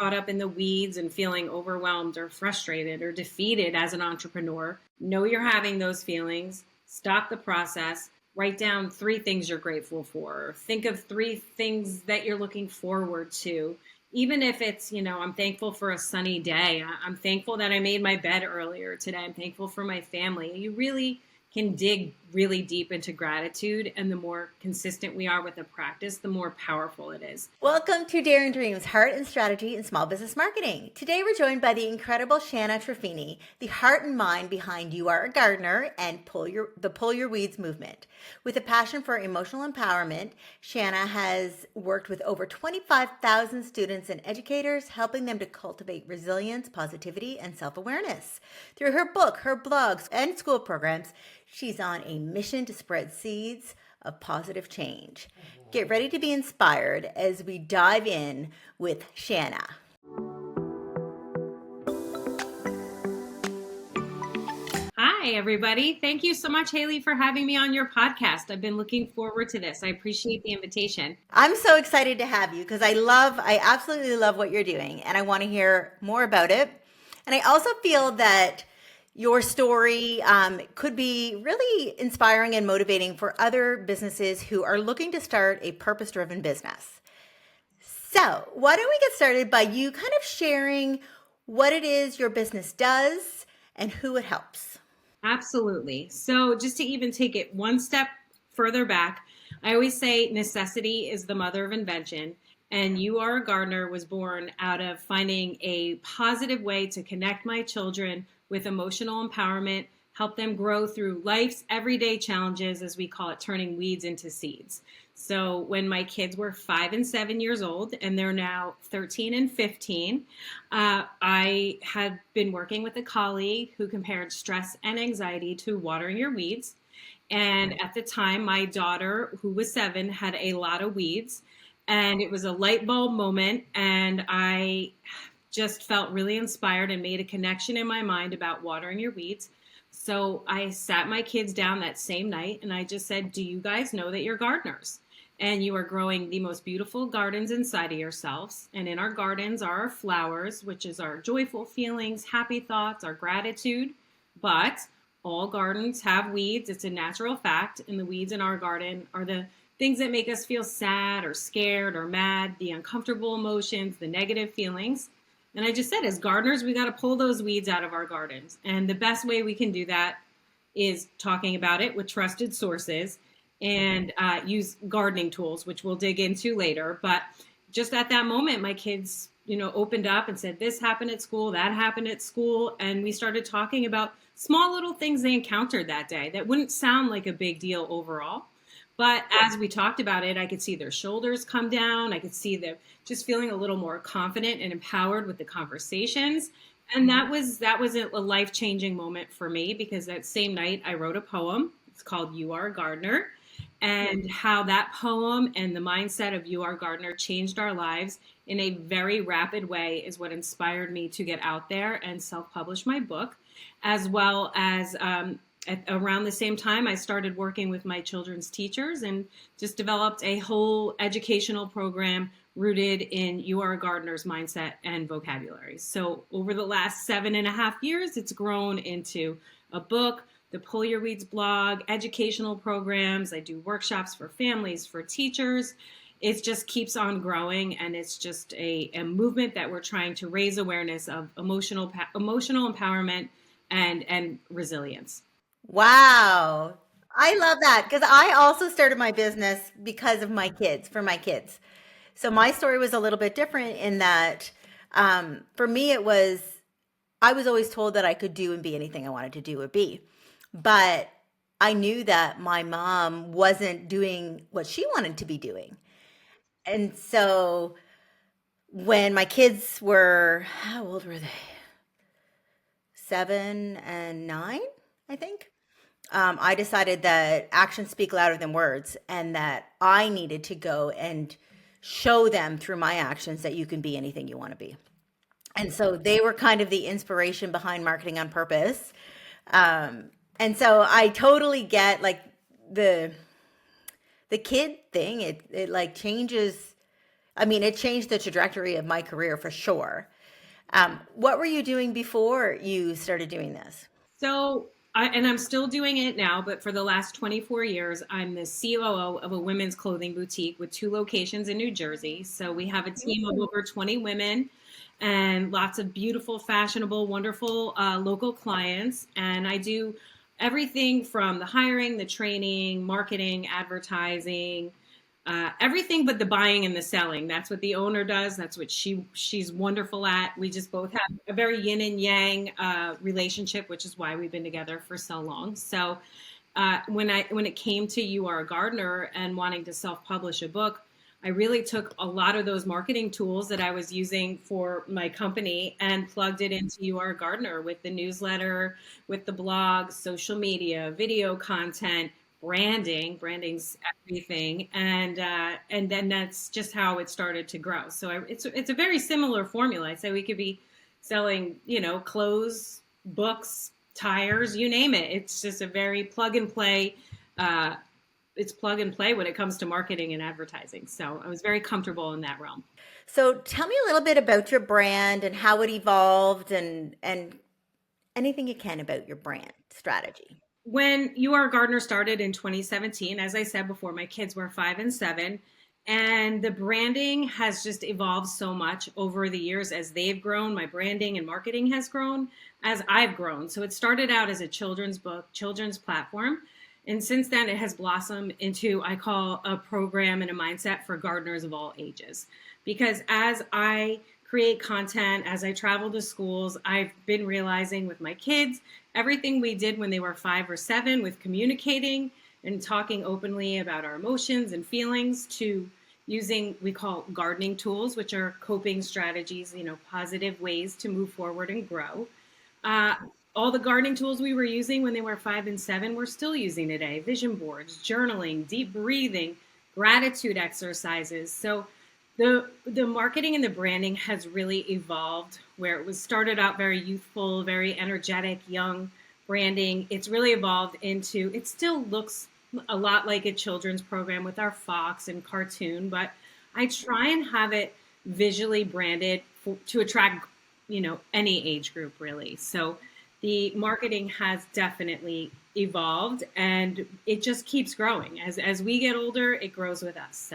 caught up in the weeds and feeling overwhelmed or frustrated or defeated as an entrepreneur, know you're having those feelings, stop the process, write down 3 things you're grateful for, think of 3 things that you're looking forward to. Even if it's, I'm thankful for a sunny day. I'm thankful that I made my bed earlier today. I'm thankful for my family. You really can dig really deep into gratitude, and the more consistent we are with the practice, the more powerful it is. Welcome to Daring Dreams, Heart and Strategy in Small Business Marketing. Today we're joined by the incredible Shanna Truffini, the heart and mind behind You Are a Gardener and the Pull Your Weeds movement. With a passion for emotional empowerment, Shanna has worked with over 25,000 students and educators, helping them to cultivate resilience, positivity, and self-awareness. Through her book, her blogs, and school programs, she's on a mission to spread seeds of positive change. Get ready to be inspired as we dive in with Shanna. Hi, everybody. Thank you so much, Hayley, for having me on your podcast. I've been looking forward to this. I appreciate the invitation. I'm so excited to have you because I absolutely love what you're doing, and I want to hear more about it. And I also feel that your story could be really inspiring and motivating for other businesses who are looking to start a purpose-driven business. So why don't we get started by you kind of sharing what it is your business does and who it helps? Absolutely. So just to even take it one step further back, I always say necessity is the mother of invention. And You Are a Gardener was born out of finding a positive way to connect my children with emotional empowerment, help them grow through life's everyday challenges, as we call it, turning weeds into seeds. So when my kids were 5 and 7 years old, and they're now 13 and 15, I had been working with a colleague who compared stress and anxiety to watering your weeds. And at the time, my daughter, who was 7, had a lot of weeds. And it was a light bulb moment, and I just felt really inspired and made a connection in my mind about watering your weeds. So I sat my kids down that same night, and I just said, do you guys know that you're gardeners? And you are growing the most beautiful gardens inside of yourselves. And in our gardens are our flowers, which is our joyful feelings, happy thoughts, our gratitude. But all gardens have weeds. It's a natural fact. And the weeds in our garden are the things that make us feel sad or scared or mad, the uncomfortable emotions, the negative feelings. And I just said, as gardeners, we got to pull those weeds out of our gardens. And the best way we can do that is talking about it with trusted sources and use gardening tools, which we'll dig into later. But just at that moment, my kids, opened up and said, this happened at school, that happened at school. And we started talking about small little things they encountered that day that wouldn't sound like a big deal overall. But as we talked about it, I could see their shoulders come down. I could see them just feeling a little more confident and empowered with the conversations. And that was a life-changing moment for me, because that same night I wrote a poem. It's called You Are a Gardener. And how that poem and the mindset of You Are a Gardener changed our lives in a very rapid way is what inspired me to get out there and self-publish my book, as well as around the same time, I started working with my children's teachers and just developed a whole educational program rooted in You Are a Gardener's mindset and vocabulary. So over the last 7.5 years, it's grown into a book, the Pull Your Weeds blog, educational programs. I do workshops for families, for teachers. It just keeps on growing, and it's just a movement that we're trying to raise awareness of emotional empowerment and resilience. Wow. I love that because I also started my business because of my kids, for my kids. So my story was a little bit different in that for me, I was always told that I could do and be anything I wanted to do or be. But I knew that my mom wasn't doing what she wanted to be doing. And so when my kids were, how old were they? 7 and 9, I think. I decided that actions speak louder than words, and that I needed to go and show them through my actions that you can be anything you want to be. And so they were kind of the inspiration behind Marketing on Purpose. And so I totally get like the kid thing. It like changes I mean, it changed the trajectory of my career for sure. What were you doing before you started doing this? So, and I'm still doing it now, but for the last 24 years, I'm the COO of a women's clothing boutique with 2 locations in New Jersey. So we have a team of over 20 women and lots of beautiful, fashionable, wonderful local clients. And I do everything from the hiring, the training, marketing, advertising, everything but the buying and the selling. That's what the owner does. That's what she's wonderful at. We just both have a very yin and yang relationship, which is why we've been together for so long. So when it came to You Are a Gardener and wanting to self publish a book, I really took a lot of those marketing tools that I was using for my company and plugged it into You Are a Gardener with the newsletter, with the blog, social media, video content, branding. Branding's everything, and then that's just how it started to grow. So it's a very similar formula. I'd say we could be selling, clothes, books, tires, you name it. It's just a very plug and play. It's plug and play when it comes to marketing and advertising. So I was very comfortable in that realm. So tell me a little bit about your brand and how it evolved and anything you can about your brand strategy. When You Are a Gardener started in 2017, as I said before, my kids were 5 and 7. And the branding has just evolved so much over the years as they've grown. My branding and marketing has grown as I've grown. So it started out as a children's book, children's platform. And since then, it has blossomed into, I call, a program and a mindset for gardeners of all ages. Because as I create content, as I travel to schools, I've been realizing with my kids, everything we did when they were 5 or 7 with communicating and talking openly about our emotions and feelings to using, we call gardening tools, which are coping strategies, positive ways to move forward and grow. Uh, all the gardening tools we were using when they were 5 and 7, we're still using today. Vision boards, journaling, deep breathing, gratitude exercises. So the marketing and the branding has really evolved where it was started out very youthful, very energetic, young branding. It's really evolved into, it still looks a lot like a children's program with our fox and cartoon, but I try and have it visually branded to attract, any age group really. So the marketing has definitely evolved and it just keeps growing. As we get older, it grows with us.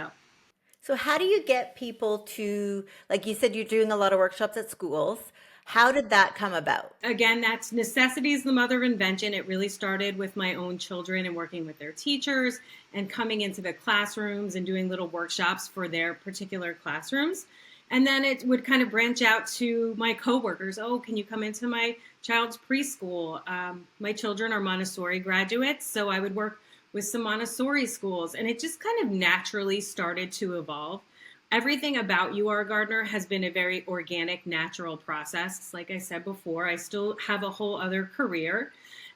So how do you get people to, like you said, you're doing a lot of workshops at schools. How did that come about? Again, that's necessity is the mother of invention. It really started with my own children and working with their teachers and coming into the classrooms and doing little workshops for their particular classrooms. And then it would kind of branch out to my coworkers. Oh, can you come into my child's preschool? My children are Montessori graduates, so I would work with some Montessori schools. And it just kind of naturally started to evolve. Everything about You Are a Gardener has been a very organic, natural process. Like I said before, I still have a whole other career.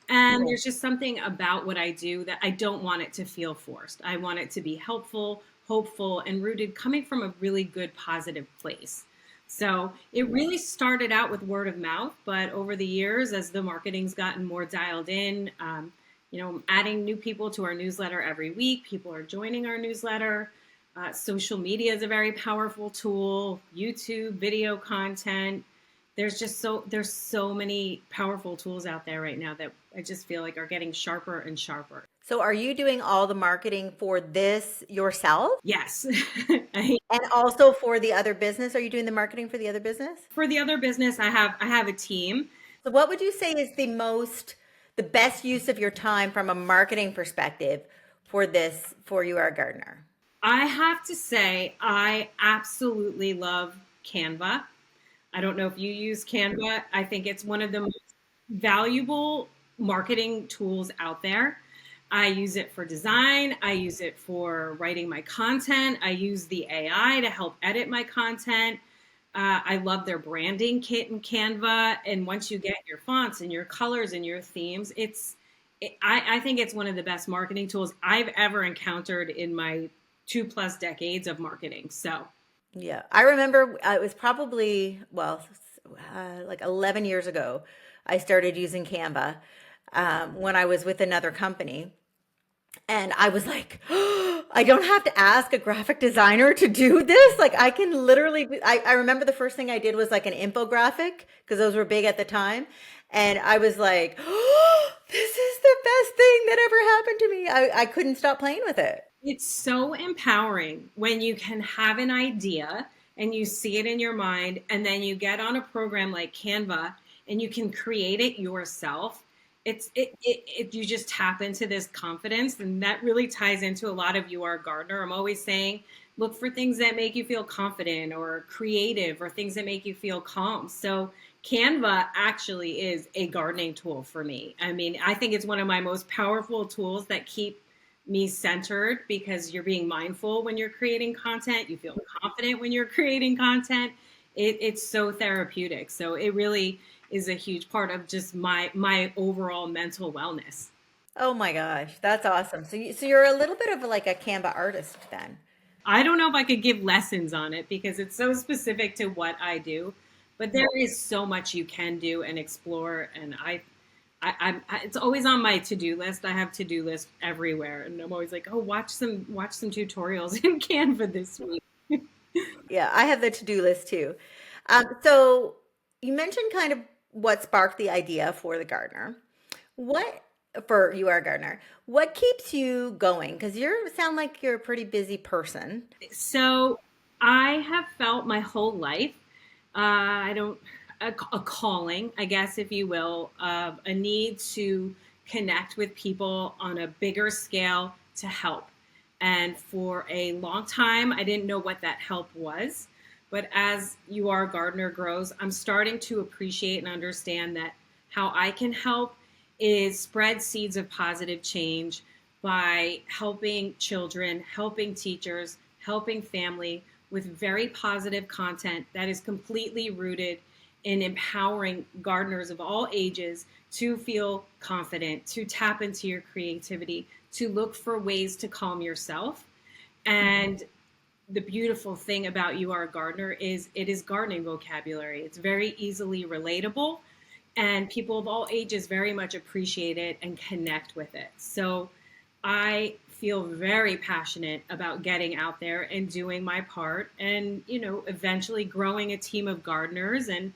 And there's just something about what I do that I don't want it to feel forced. I want it to be helpful, hopeful, and rooted coming from a really good, positive place. So it really started out with word of mouth, but over the years, as the marketing's gotten more dialed in, I'm adding new people to our newsletter every week. People are joining our newsletter. Social media is a very powerful tool. YouTube, video content. There's so many powerful tools out there right now that I just feel like are getting sharper and sharper. So are you doing all the marketing for this yourself? Yes. And also for the other business? Are you doing the marketing for the other business? For the other business, I have a team. So what would you say is the best use of your time from a marketing perspective for this, for You Are a Gardener? I have to say I absolutely love Canva. I don't know if you use Canva. I think it's one of the most valuable marketing tools out there. I use it for design. I use it for writing my content. I use the AI to help edit my content. I love their branding kit in Canva. And once you get your fonts and your colors and your themes, I think it's one of the best marketing tools I've ever encountered in my 2+ decades of marketing. So Yeah, I remember it was probably, like 11 years ago, I started using Canva when I was with another company. And I was like, oh, I don't have to ask a graphic designer to do this. Like I can literally, I remember the first thing I did was like an infographic because those were big at the time. And I was like, oh, this is the best thing that ever happened to me. I couldn't stop playing with it. It's so empowering when you can have an idea and you see it in your mind, and then you get on a program like Canva and you can create it yourself. You just tap into this confidence, and that really ties into a lot of You Are a Gardener. I'm always saying look for things that make you feel confident or creative or things that make you feel calm. So Canva actually is a gardening tool for me. I mean, I think it's one of my most powerful tools that keep me centered, because you're being mindful when you're creating content. You feel confident when you're creating content. It's so therapeutic. So it really is a huge part of just my overall mental wellness. Oh my gosh, that's awesome. So you're a little bit of like a Canva artist then. I don't know if I could give lessons on it because it's so specific to what I do, but there is so much you can do and explore. And it's always on my to-do list. I have to-do lists everywhere, and I'm always like, oh, watch some tutorials in Canva this week. Yeah, I have the to-do list too. So you mentioned kind of what sparked the idea for the gardener. What for you are a gardener? What keeps you going? Because you sound like you're a pretty busy person. So I have felt my whole life, I don't, a calling, I guess, if you will, of a need to connect with people on a bigger scale to help. And for a long time, I didn't know what that help was. But as You Are a Gardener grows, I'm starting to appreciate and understand that how I can help is spread seeds of positive change by helping children, helping teachers, helping family with very positive content that is completely rooted in empowering gardeners of all ages to feel confident, to tap into your creativity, to look for ways to calm yourself. And the beautiful thing about You Are a Gardener is it is gardening vocabulary. It's very easily relatable, and people of all ages very much appreciate it and connect with it. So I feel very passionate about getting out there and doing my part, and eventually growing a team of gardeners, and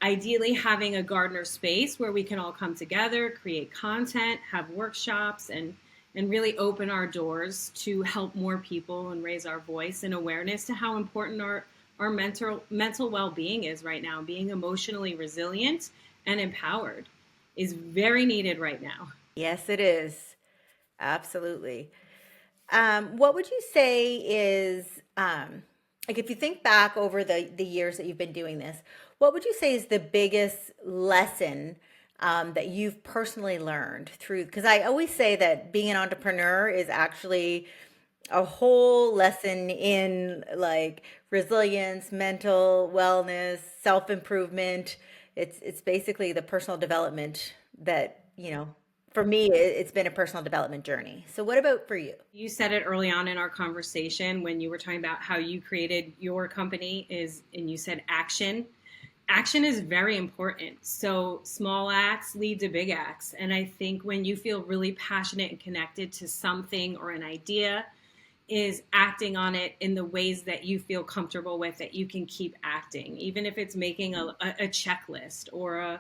ideally having a gardener space where we can all come together, create content, have workshops, and really open our doors to help more people and raise our voice and awareness to how important our mental well-being is right now. Being emotionally resilient and empowered is very needed right now. Yes, it is. Absolutely. What would you say is like if you think back over the years that you've been doing this, what would you say is the biggest lesson that you've personally learned through? Because I always say that being an entrepreneur is actually a whole lesson in like resilience, mental wellness, self-improvement. It's basically the personal development that, for me it's been a personal development journey. So what about for you? You said it early on in our conversation when you were talking about how you created your company, and you said action. Action is very important. So small acts lead to big acts. And I think when you feel really passionate and connected to something or an idea, is acting on it in the ways that you feel comfortable with, that you can keep acting, even if it's making a checklist or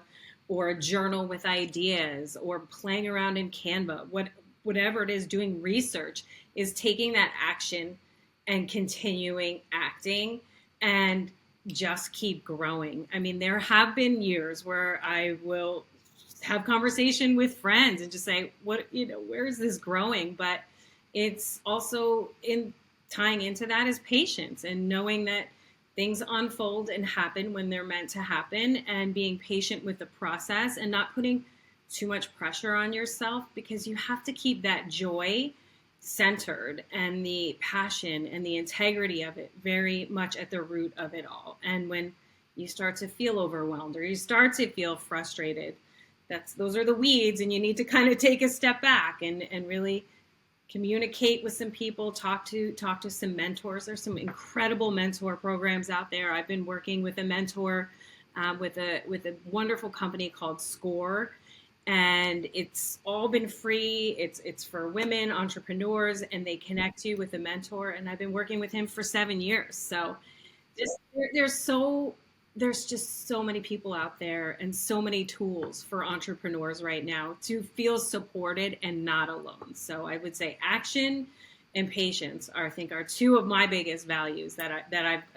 a journal with ideas or playing around in Canva, whatever it is, doing research, is taking that action and continuing acting and just keep growing. I mean, there have been years where I will have conversation with friends and just say, where is this growing? But it's also in tying into that is patience and knowing that things unfold and happen when they're meant to happen, and being patient with the process and not putting too much pressure on yourself, because you have to keep that joy centered and the passion and the integrity of it very much at the root of it all. And when you start to feel overwhelmed or you start to feel frustrated, those are the weeds, and you need to kind of take a step back and really communicate with some people, talk to some mentors. There's some incredible mentor programs out there. I've been working with a mentor with a wonderful company called Score, and it's all been free. It's for women entrepreneurs, and they connect you with a mentor. And I've been working with him for 7 years. So just there's just so many people out there and so many tools for entrepreneurs right now to feel supported and not alone. So I would say action and patience are, I think, are two of my biggest values that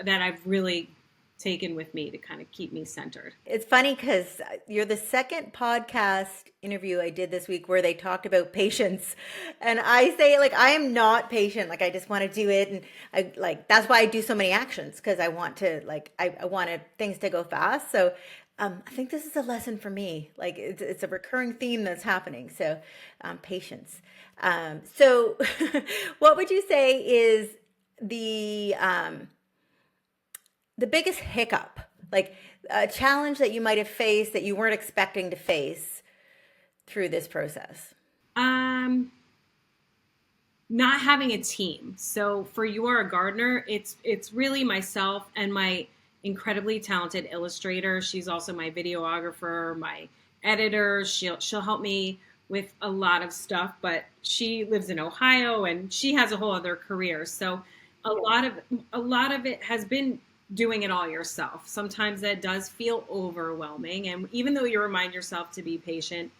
I've really taken with me to kind of keep me centered. It's funny because you're the second podcast interview I did this week where they talked about patience. And I say, like, I am not patient. Like, I just want to do it. And that's why I do so many actions because I want to, I wanted things to go fast. So I think this is a lesson for me. Like, it's a recurring theme that's happening. So, patience. So, what would you say is the, um, the biggest hiccup, like a challenge that you might have faced that you weren't expecting to face through this process? Um, Not having a team. So for You Are a Gardener, it's really myself and my incredibly talented illustrator. She's also my videographer, my editor. She'll help me with a lot of stuff, but she lives in Ohio and she has a whole other career. So a lot of a lot of it has been doing it all yourself. Sometimes that does feel overwhelming, and even though you remind yourself to be patient,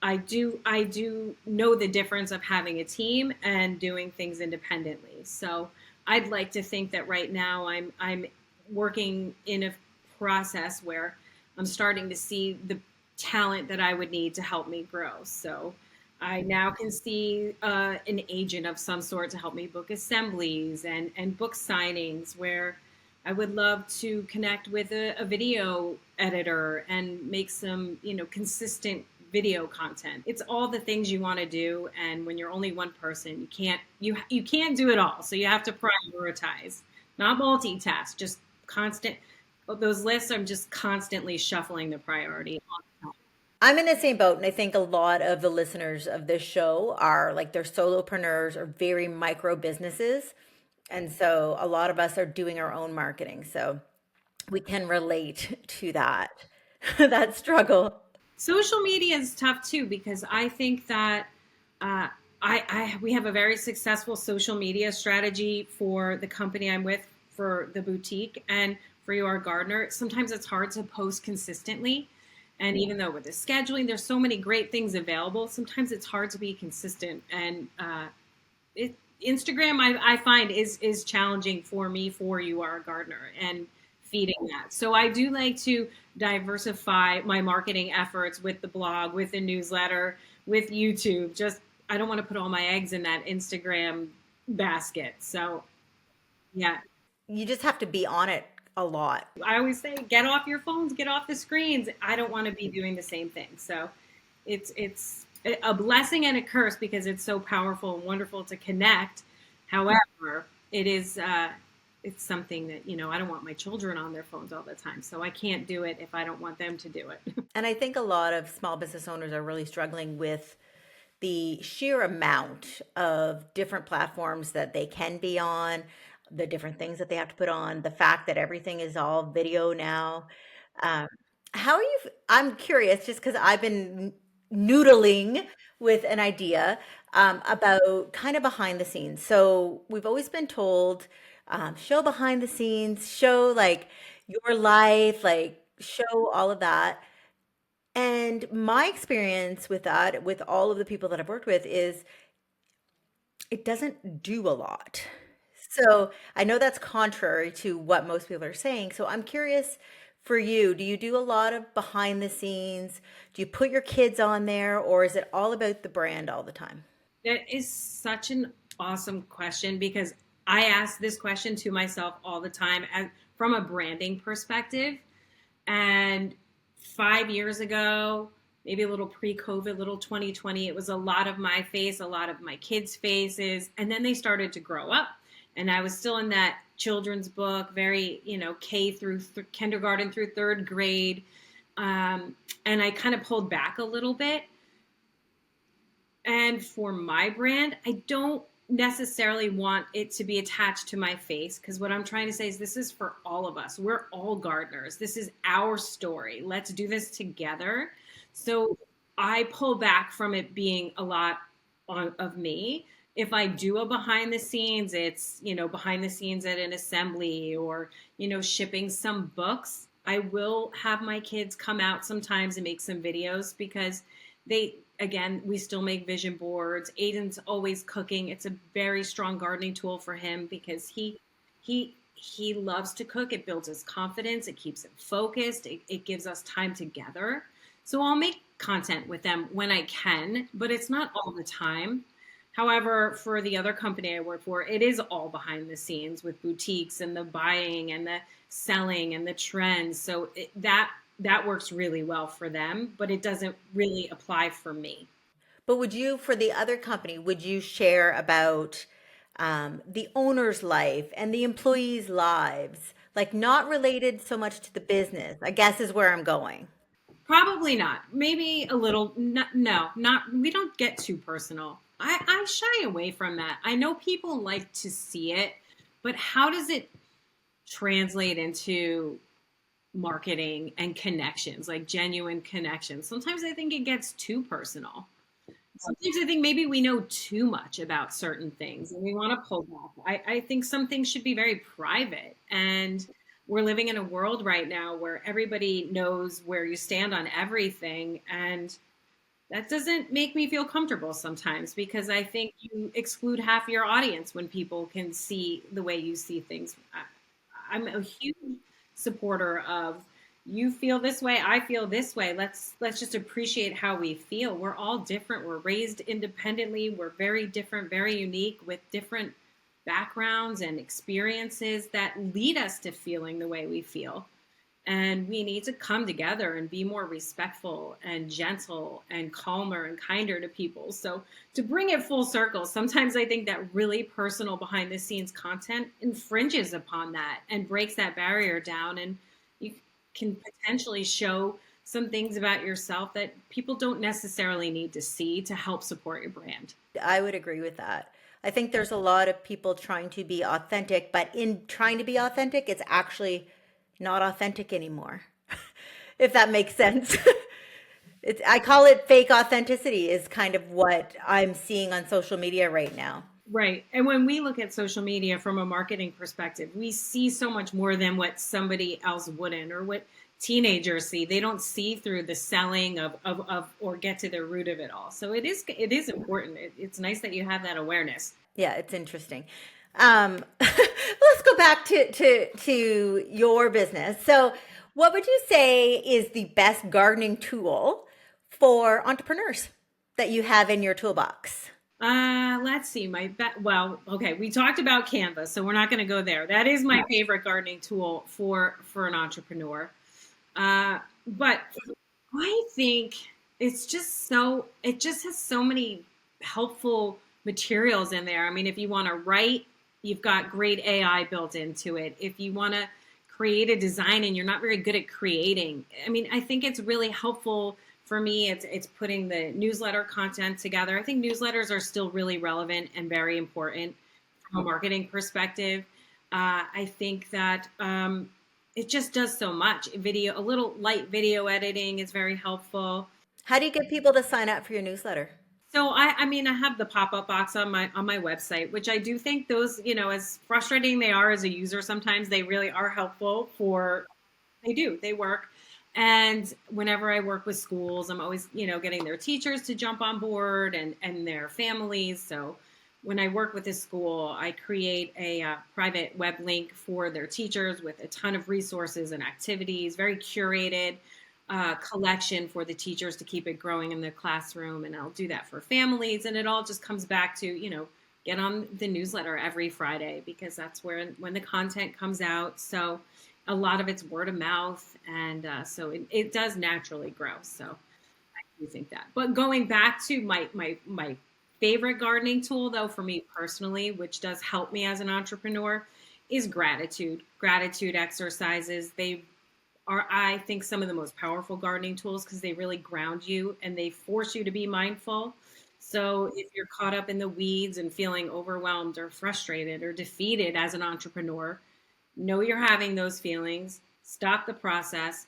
I do know the difference of having a team and doing things independently. So I'd like to think that right now I'm working in a process where I'm starting to see the talent that I would need to help me grow. So I now can see an agent of some sort to help me book assemblies and book signings, where I would love to connect with a video editor and make some, consistent video content. It's all the things you want to do, and when you're only one person, you can't do it all. So you have to prioritize, not multitask, just constant. Those lists, I'm just constantly shuffling the priority all the time. I'm in the same boat, and I think a lot of the listeners of this show are like they're solopreneurs or very micro businesses. And so a lot of us are doing our own marketing. So we can relate to that, that struggle. Social media is tough too, because I think that uh, we have a very successful social media strategy for the company I'm with, for the boutique, and for You Are a Gardener. Sometimes it's hard to post consistently, and even though with the scheduling, there's so many great things available. Sometimes it's hard to be consistent, and it Instagram I find is challenging for me, for You Are a Gardener, and feeding that. So I do like to diversify my marketing efforts with the blog, with the newsletter, with YouTube. Just I don't want to put all my eggs in that Instagram basket. So yeah, You just have to be on it a lot. I always say get off your phones, get off the screens. I don't want to be doing the same thing. So it's a blessing and a curse because it's so powerful and wonderful to connect. However, it's something that, I don't want my children on their phones all the time. So I can't do it if I don't want them to do it. And I think a lot of small business owners are really struggling with the sheer amount of different platforms that they can be on, the different things that they have to put on, the fact that everything is all video now. Um, how are you? I'm curious, just because I've been noodling with an idea about kind of behind the scenes. So we've always been told, show behind the scenes, show like your life, like show all of that. And my experience with that, with all of the people that I've worked with, is it doesn't do a lot. So I know that's contrary to what most people are saying. So I'm curious for you, do you do a lot of behind the scenes? Do you put your kids on there, or is it all about the brand all the time? That is such an awesome question, because I ask this question to myself all the time from a branding perspective. And 5 years ago, maybe a little pre-COVID, little 2020, it was a lot of my face, a lot of my kids' faces. And then they started to grow up. And I was still in that children's book, very, K through kindergarten through third grade. And I kind of pulled back a little bit. And for my brand, I don't necessarily want it to be attached to my face, because what I'm trying to say is this is for all of us. We're all gardeners. This is our story. Let's do this together. So I pull back from it being a lot of me. If I do a behind the scenes, it's, behind the scenes at an assembly or, shipping some books. I will have my kids come out sometimes and make some videos because again, we still make vision boards. Aiden's always cooking. It's a very strong gardening tool for him because he loves to cook. It builds his confidence. It keeps him focused. It gives us time together. So I'll make content with them when I can, but it's not all the time. However, for the other company I work for, it is all behind the scenes with boutiques and the buying and the selling and the trends. So that works really well for them, but it doesn't really apply for me. But would you, for the other company, would you share about the owner's life and the employees' lives, like not related so much to the business, I guess is where I'm going. Probably not. Maybe a little. No, not. We don't get too personal. I shy away from that. I know people like to see it, but how does it translate into marketing and connections, like genuine connections? Sometimes I think it gets too personal. Sometimes I think maybe we know too much about certain things and we want to pull back. I think some things should be very private. And we're living in a world right now where everybody knows where you stand on everything. And that doesn't make me feel comfortable sometimes because I think you exclude half your audience when people can see the way you see things. I'm a huge supporter of you feel this way, I feel this way. Let's just appreciate how we feel. We're all different. We're raised independently. We're very different, very unique with different backgrounds and experiences that lead us to feeling the way we feel. And we need to come together and be more respectful and gentle and calmer and kinder to people. So, to bring it full circle, sometimes I think that really personal behind the scenes content infringes upon that and breaks that barrier down. And you can potentially show some things about yourself that people don't necessarily need to see to help support your brand. I would agree with that. I think there's a lot of people trying to be authentic, but in trying to be authentic, it's actually not authentic anymore, if that makes sense. I call it fake authenticity, is kind of what I'm seeing on social media right now. Right. And when we look at social media from a marketing perspective, we see so much more than what somebody else wouldn't or what teenagers see. They don't see through the selling of or get to the root of it all. So it is important. It's nice that you have that awareness. Yeah, it's interesting. Let's go back to your business. So, what would you say is the best gardening tool for entrepreneurs that you have in your toolbox? Let's see. Well, okay, we talked about Canva, so we're not going to go there. That is my favorite gardening tool for an entrepreneur. But I think it just has so many helpful materials in there. I mean, if you want to write, you've got great AI built into it. If you want to create a design and you're not very good at creating, I mean, I think it's really helpful for me. It's putting the newsletter content together. I think newsletters are still really relevant and very important from a marketing perspective. I think that it just does so much. A little light video editing is very helpful. How do you get people to sign up for your newsletter? So I mean, I have the pop-up box on my website, which I do think those, as frustrating they are as a user, sometimes they really are helpful they work. And whenever I work with schools, I'm always, getting their teachers to jump on board and their families. So when I work with a school, I create a private web link for their teachers with a ton of resources and activities, very curated collection for the teachers to keep it growing in the classroom. And I'll do that for families. And it all just comes back to, get on the newsletter every Friday because that's when the content comes out. So a lot of it's word of mouth. And so it does naturally grow. So I do think that. But going back to my favorite gardening tool, though, for me personally, which does help me as an entrepreneur, is gratitude exercises. They are, I think, some of the most powerful gardening tools because they really ground you and they force you to be mindful. So if you're caught up in the weeds and feeling overwhelmed or frustrated or defeated as an entrepreneur, know you're having those feelings, stop the process,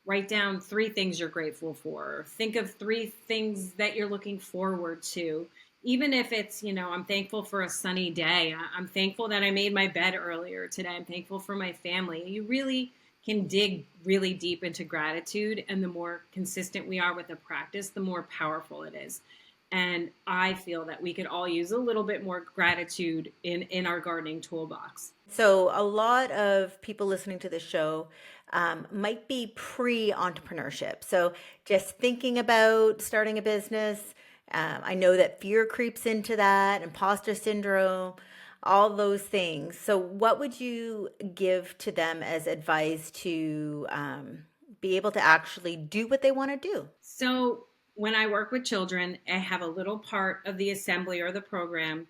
Write down 3 things you're grateful for. Think of 3 things that you're looking forward to. Even if it's, I'm thankful for a sunny day. I'm thankful that I made my bed earlier today. I'm thankful for my family. You really can dig really deep into gratitude. And the more consistent we are with the practice, the more powerful it is. And I feel that we could all use a little bit more gratitude in our gardening toolbox. So, a lot of people listening to the show might be pre-entrepreneurship. So, just thinking about starting a business. I know that fear creeps into that, imposter syndrome, all those things. So, what would you give to them as advice to be able to actually do what they want to do? So when I work with children, I have a little part of the assembly or the program,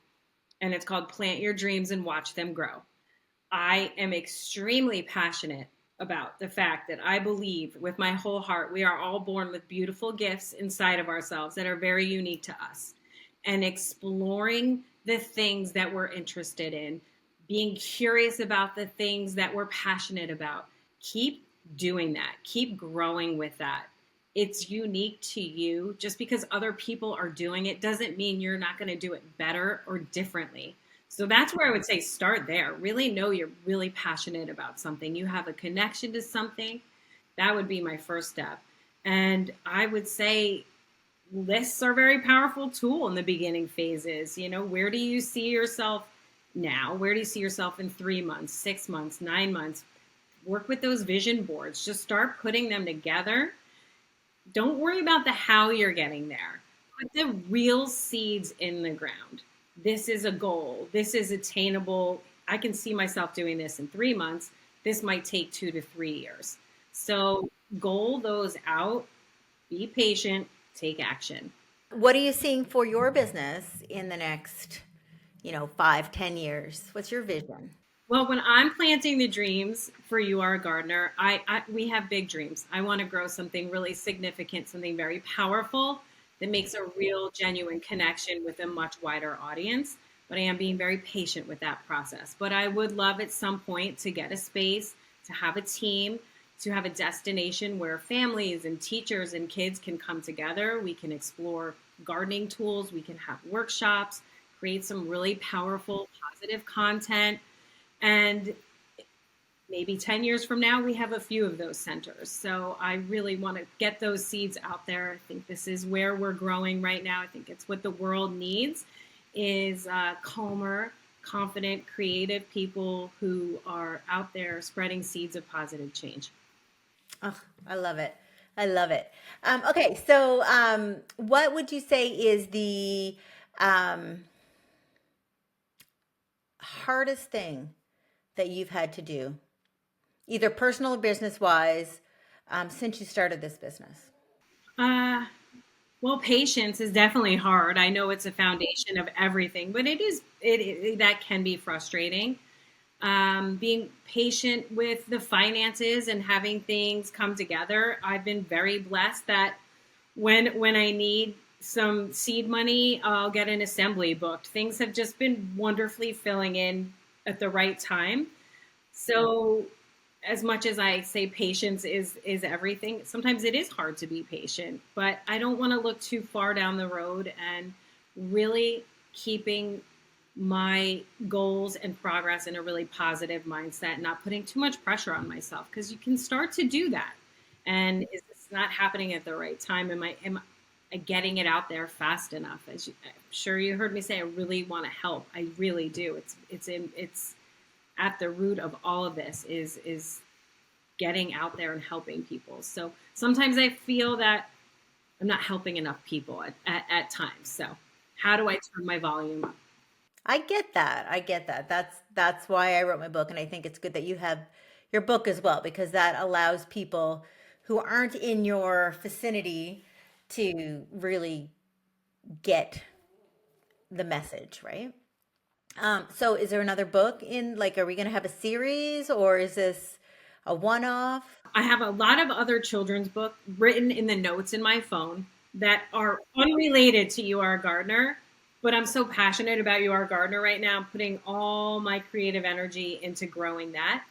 and it's called Plant Your Dreams and Watch Them Grow. I am extremely passionate about the fact that I believe with my whole heart we are all born with beautiful gifts inside of ourselves that are very unique to us. And exploring the things that we're interested in, being curious about the things that we're passionate about. Keep doing that. Keep growing with that. It's unique to you. Just because other people are doing it doesn't mean you're not going to do it better or differently. So that's where I would say start there. Really know you're really passionate about something. You have a connection to something. That would be my first step. And I would say lists are a very powerful tool in the beginning phases. Where do you see yourself now? Where do you see yourself in 3 months, 6 months, 9 months? Work with those vision boards. Just start putting them together. Don't worry about the how you're getting there. Put the real seeds in the ground. This is a goal. This is attainable. I can see myself doing this in 3 months. This might take 2 to 3 years. So goal those out. Be patient. Take action. What are you seeing for your business in the next, 5, 10 years? What's your vision? Well, when I'm planting the dreams for You Are a Gardener, we have big dreams. I want to grow something really significant, something very powerful that makes a real, genuine connection with a much wider audience. But I am being very patient with that process. But I would love at some point to get a space, to have a team, to have a destination where families and teachers and kids can come together. We can explore gardening tools. We can have workshops, create some really powerful, positive content. And maybe 10 years from now, we have a few of those centers. So I really want to get those seeds out there. I think this is where we're growing right now. I think it's what the world needs is calmer, confident, creative people who are out there spreading seeds of positive change. Oh, I love it. I love it. Okay, so what would you say is the hardest thing that you've had to do, either personal or business wise, since you started this business? Well, patience is definitely hard. I know it's a foundation of everything, but that can be frustrating. Being patient with the finances and having things come together. I've been very blessed that when I need some seed money, I'll get an assembly booked. Things have just been wonderfully filling in at the right time. So as much as I say patience is everything, sometimes it is hard to be patient, but I don't want to look too far down the road and really keeping my goals and progress in a really positive mindset, not putting too much pressure on myself, because you can start to do that. And is this not happening at the right time? Am I getting it out there fast enough? I'm sure you heard me say, I really want to help. I really do. It's at the root of all of this is getting out there and helping people. So sometimes I feel that I'm not helping enough people at times. So how do I turn my volume up? I get that. I get that. That's why I wrote my book, and I think it's good that you have your book as well, because that allows people who aren't in your vicinity to really get the message, right? So is there another book in, like, are we going to have a series, or is this a one-off? I have a lot of other children's books written in the notes in my phone that are unrelated to You Are a Gardener, but I'm so passionate about You Are a Gardener right now. I'm putting all my creative energy into growing that.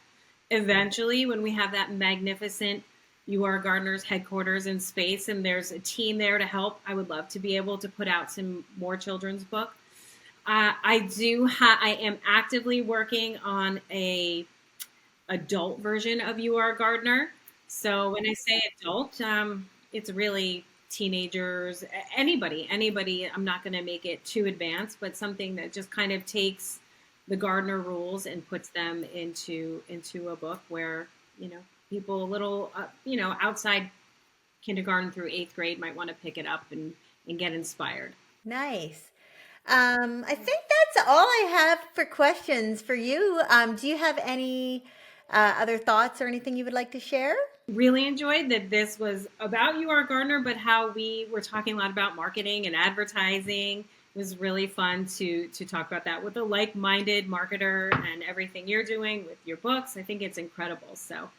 Eventually, when we have that magnificent You Are a Gardener's headquarters in space, and there's a team there to help. I would love to be able to put out some more children's book. I am actively working on a adult version of You Are a Gardener. So when I say adult, it's really teenagers, anybody. I'm not going to make it too advanced, but something that just kind of takes the gardener rules and puts them into a book where people a little outside kindergarten through eighth grade might want to pick it up and get inspired. Nice. I think that's all I have for questions for you. Do you have any other thoughts or anything you would like to share? Really enjoyed that this was about You Are a Gardener, but how we were talking a lot about marketing and advertising. It was really fun to talk about that with a like-minded marketer and everything you're doing with your books. I think it's incredible. So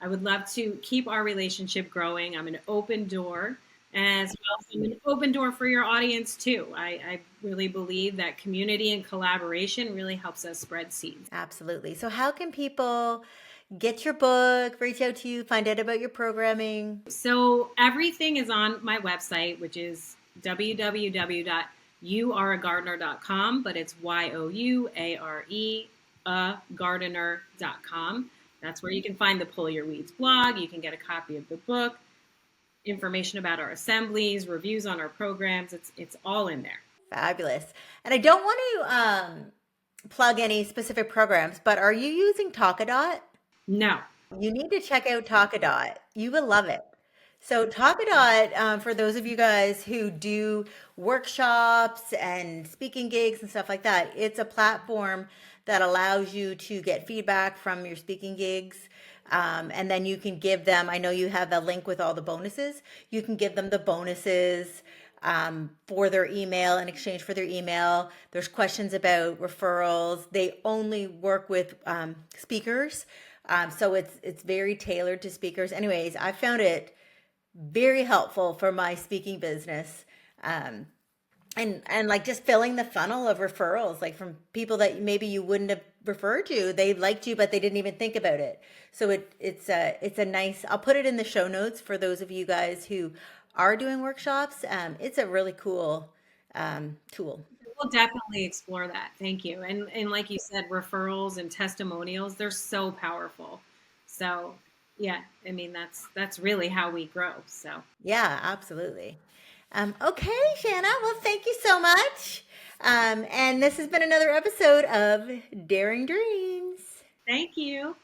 I would love to keep our relationship growing. I'm an open door, as well as I'm an open door for your audience too. I really believe that community and collaboration really helps us spread seeds. Absolutely. So, how can people get your book, reach out to you, find out about your programming? So everything is on my website, which is www.youareagardener.com, but it's YOUARE gardener.com. That's where you can find the Pull Your Weeds blog. You can get a copy of the book, information about our assemblies, reviews on our programs. It's all in there. Fabulous. And I don't want to plug any specific programs, but are you using Talkadot? No. You need to check out Talkadot. You will love it. So Talkadot, for those of you guys who do workshops and speaking gigs and stuff like that, it's a platform that allows you to get feedback from your speaking gigs. And then you can give them, I know you have the link with all the bonuses. You can give them the bonuses for their email in exchange for their email. There's questions about referrals. They only work with speakers. So it's very tailored to speakers. Anyways, I found it very helpful for my speaking business. And like just filling the funnel of referrals, like from people that maybe you wouldn't have referred to. They liked you, but they didn't even think about it. So it's a nice, I'll put it in the show notes for those of you guys who are doing workshops. It's a really cool tool. We'll definitely explore that. Thank you. And like you said, referrals and testimonials, they're so powerful. So yeah, I mean that's really how we grow. So Yeah, absolutely. Okay, Shanna. Well, thank you so much. And this has been another episode of Daring Dreams. thank you.